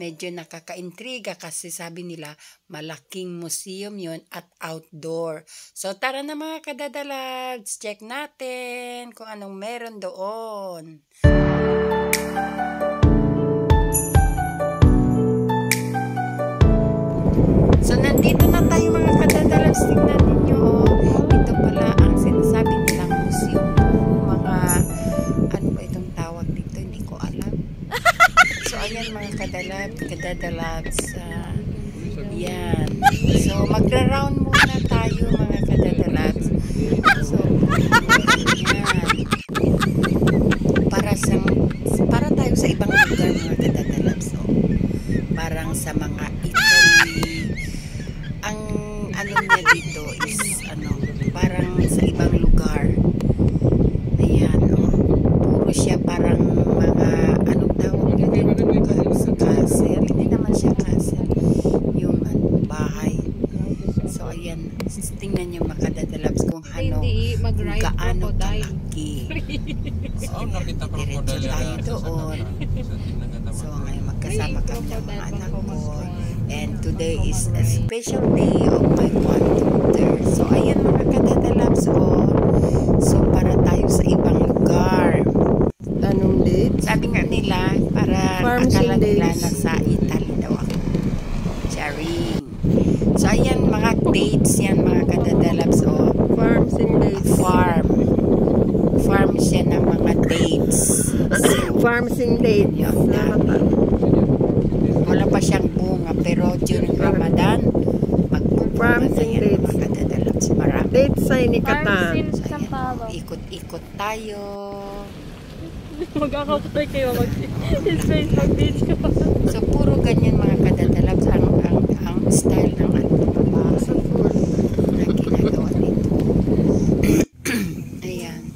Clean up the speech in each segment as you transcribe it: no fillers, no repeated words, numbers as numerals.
medyo nakakaintriga kasi sabi nila malaking museum yun at outdoor. So tara na mga kadadalags, check natin kung anong meron doon. So nandito na tayo mga kadadalags, tingnan ninyo. Ito pala ang sinasabi nilang museum. Mga, ano ba itong tawag dito? Hindi ko alam. So ayan mga kadadalags. Yan. So magra-round muna tayo mga kadadalags. So yan. Para tayo sa ibang lugar mga kadadalags. So parang sa mga Italy. Ang ano niya dito is parang sa ibang lugar. Ayan, puro siya parang mga anong tawag dito, castle. Hindi naman siya castle, yung bahay. So ayan, tingnan niyo makadadalabs kung gaano kalaki. So diretso tayo doon. So ngayon magkasama kami ng mga anak ko. And today is a special day of my granddaughter. So, ayan mga kadadalags. So, para tayo sa ibang lugar. Anong date? Sabi nga nila, para akala nila nasa Italy daw ako. Charing. So, ayan mga dates yan mga kadadalags. Farms and dates. Farm siya ng mga dates. So, farms and dates. Wala pa siyang bunga pero during Ramadan magbubunga na yan mga kadadalags. Marami. Dates sa inikatan. Ikot-ikot tayo. Magkakaputay kayo mag-Facebook video. So puro ganyan mga kadadalags ang style ng na ginagawa dito. Ayan.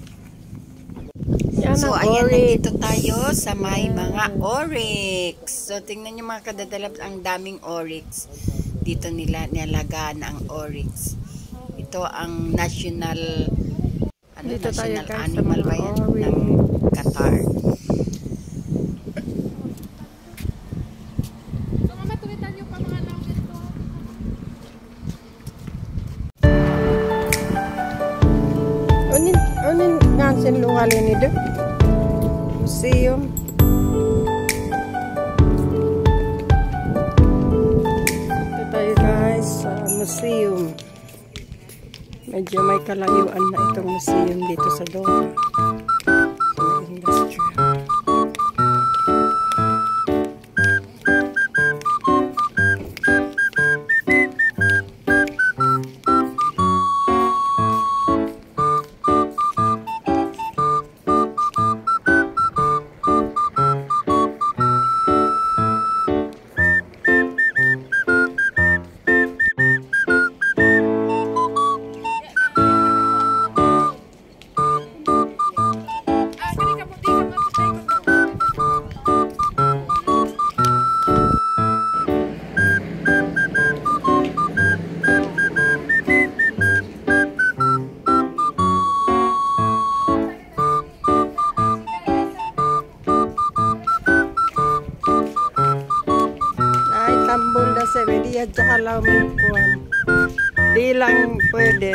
So, ayan, nandito tayo sa may mga oryx. So, tingnan nyo mga kadadalabs, ang daming oryx. Dito nila nialagaan ang oryx. Ito ang national, national animal ba yan? Ng Qatar. So, mamatulitan nyo pa mga langit to. Unin gansin lungalin ni dek. Museum. Ito tayo guys sa museum. Medyo may kalayuan na itong museum dito sa Doha. Industrial. Di at saka lang kuhan. Di lang pwede.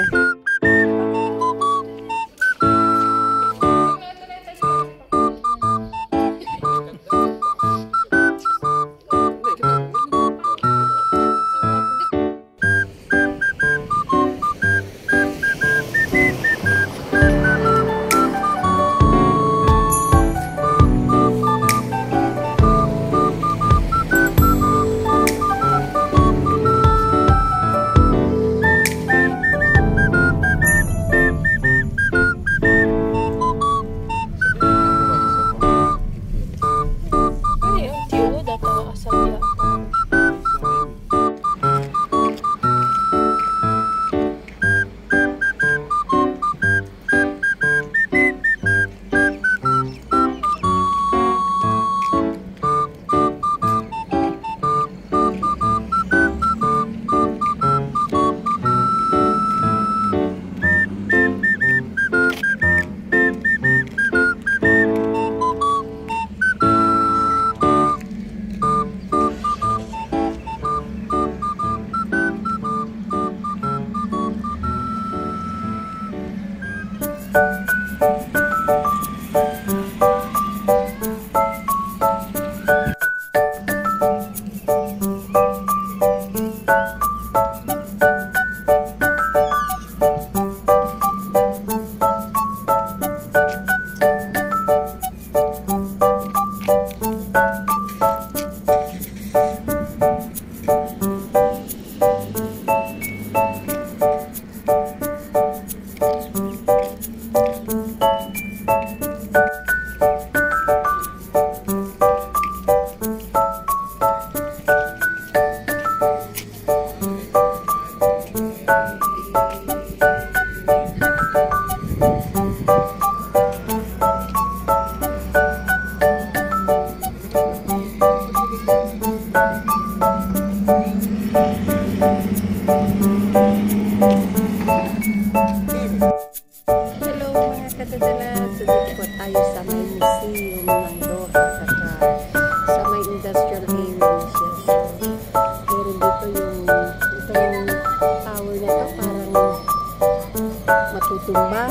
natutumba.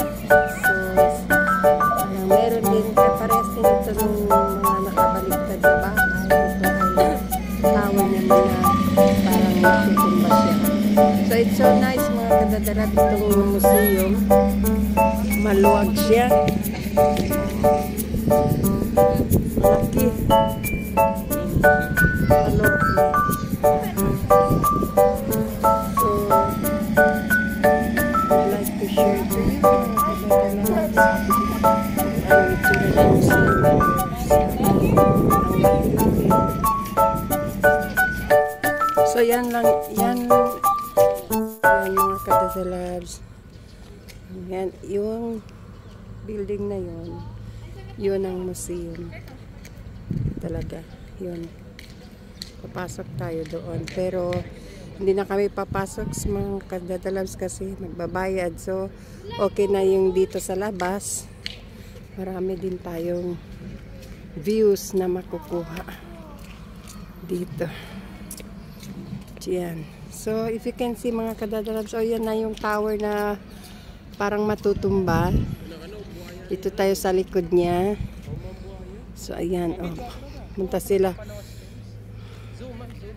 So, meron din kapares din ito ng mga nakabaliktad na bahay. Ito ay tawag niya na parang natutumba siya. So, it's so nice mga kadadarat itong museum. Maluwag siya. Malaki. Maluwag niya. So, I'd like to share to you mga kadadarat ang itsura ng museum. So, yan mga kadadalabs. Yan, yung building na yun ang museum. Talaga, yun. Papasok tayo doon. Pero, hindi na kami papasok sa mga kadadalabs kasi magbabayad. So, okay na yung dito sa labas. Marami din tayong views na makukuha dito. Yan. So, if you can see mga kadadalabs, so yan na yung tower na parang matutumba. Dito tayo sa likod niya. So, ayan. Oh. Punta sila.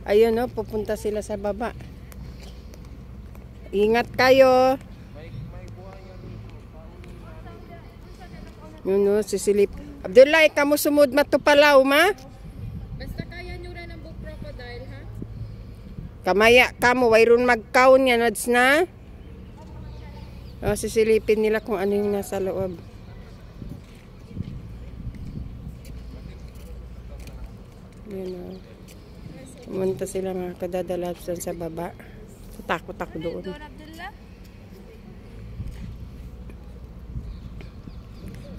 Ayun, oh. Pupunta sila sa baba. Ingat kayo. Yun, oh. Sisilip. Abdullah, kamu sumud matupalaw, ma? Basta kaya nyo rin ang book crocodile, ha? Kamaya kamo, wayron magkaon yan, ads na. O, sisilipin nila kung ano yung nasa loob. Yun o. Pumunta sila mga kadadalabs sa baba. Takot ako doon.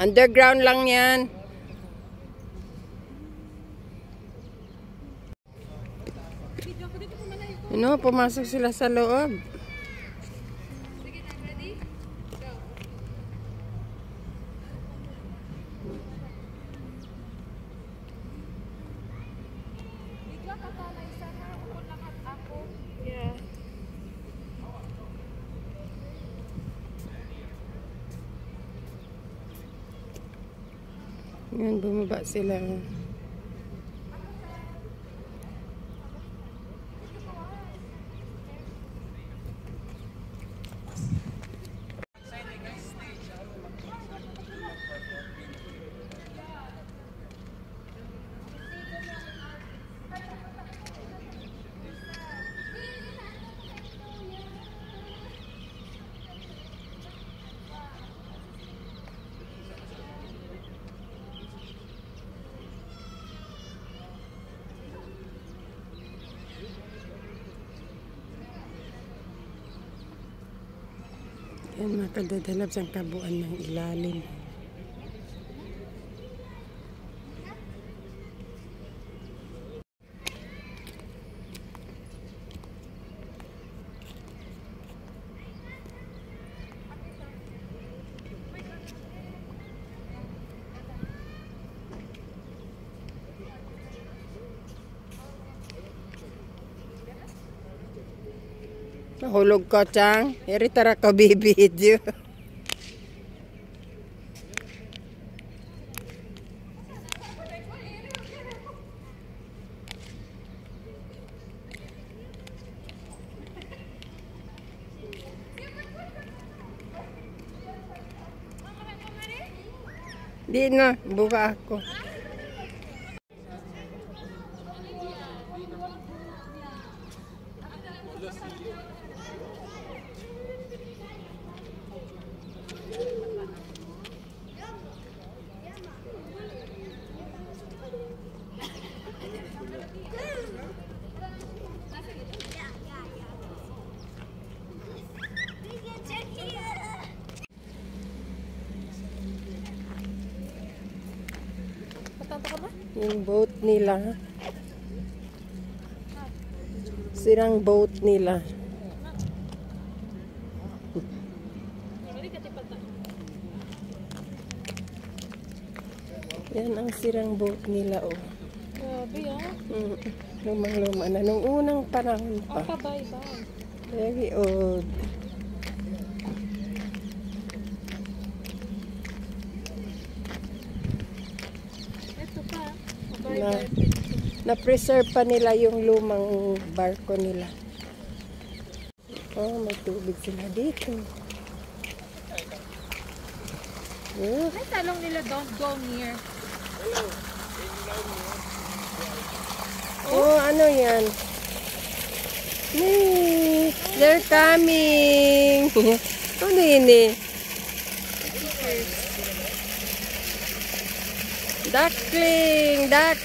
Underground lang yan. Ano, pumasok sila sa loob. Yan, bumaba sila. Yan mga kadadalabs ang kabuuan ng ilalim. Nahulog ko, Chang. Eri tara ka bibidyo. Di na, buka ako. Yung boat nila. Sirang boat nila. Yan ang sirang boat nila, oh. Grabe, ah. Lumang-luma na. Nung unang panahon pa. Ang kabay-bay. Very old. Na-preserve pa nila yung lumang barko nila. Oh, may tubig sila dito. May talong nila, don't go near. Oh, ano yan? Nee, they're coming. Ano yun eh? Duckling, duck.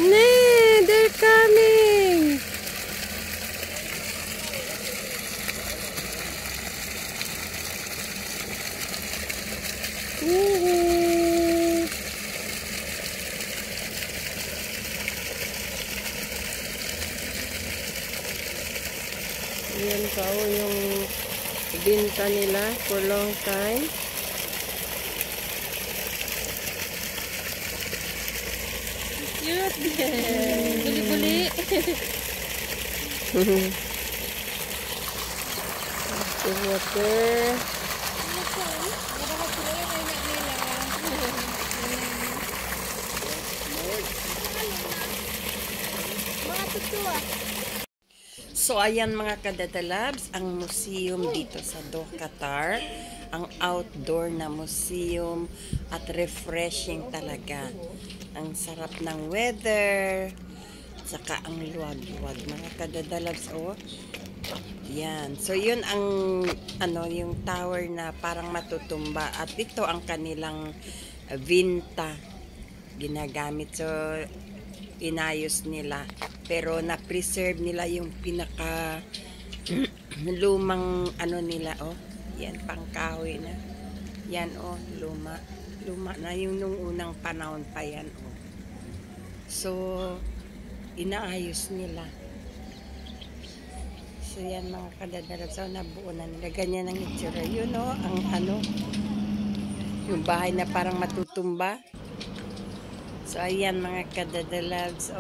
Nee, they're coming. Yee. Yan pa yung binta nila for long time. Cute. Buli-buli. The water. So ayan mga kadatalabs, ang museum dito sa Doha, Qatar, ang outdoor na museum at refreshing talaga. Ang sarap ng weather, saka ang luwag-luwag mga kadadalabs. Oh, yan. So yun ang yung tower na parang matutumba at ito ang kanilang vinta ginagamit. So inayos nila pero na-preserve nila yung pinaka lumang nila. Oh, yan, pangkahoy na yan. Oh, luma na yung nung unang panahon pa yan. Oh, so inaayos nila. So yan mga kadadalab, so nabuo na nila, ganyan ang itsura. Yun oh, ang yung bahay na parang matutumba. So ayan mga kadadalabs.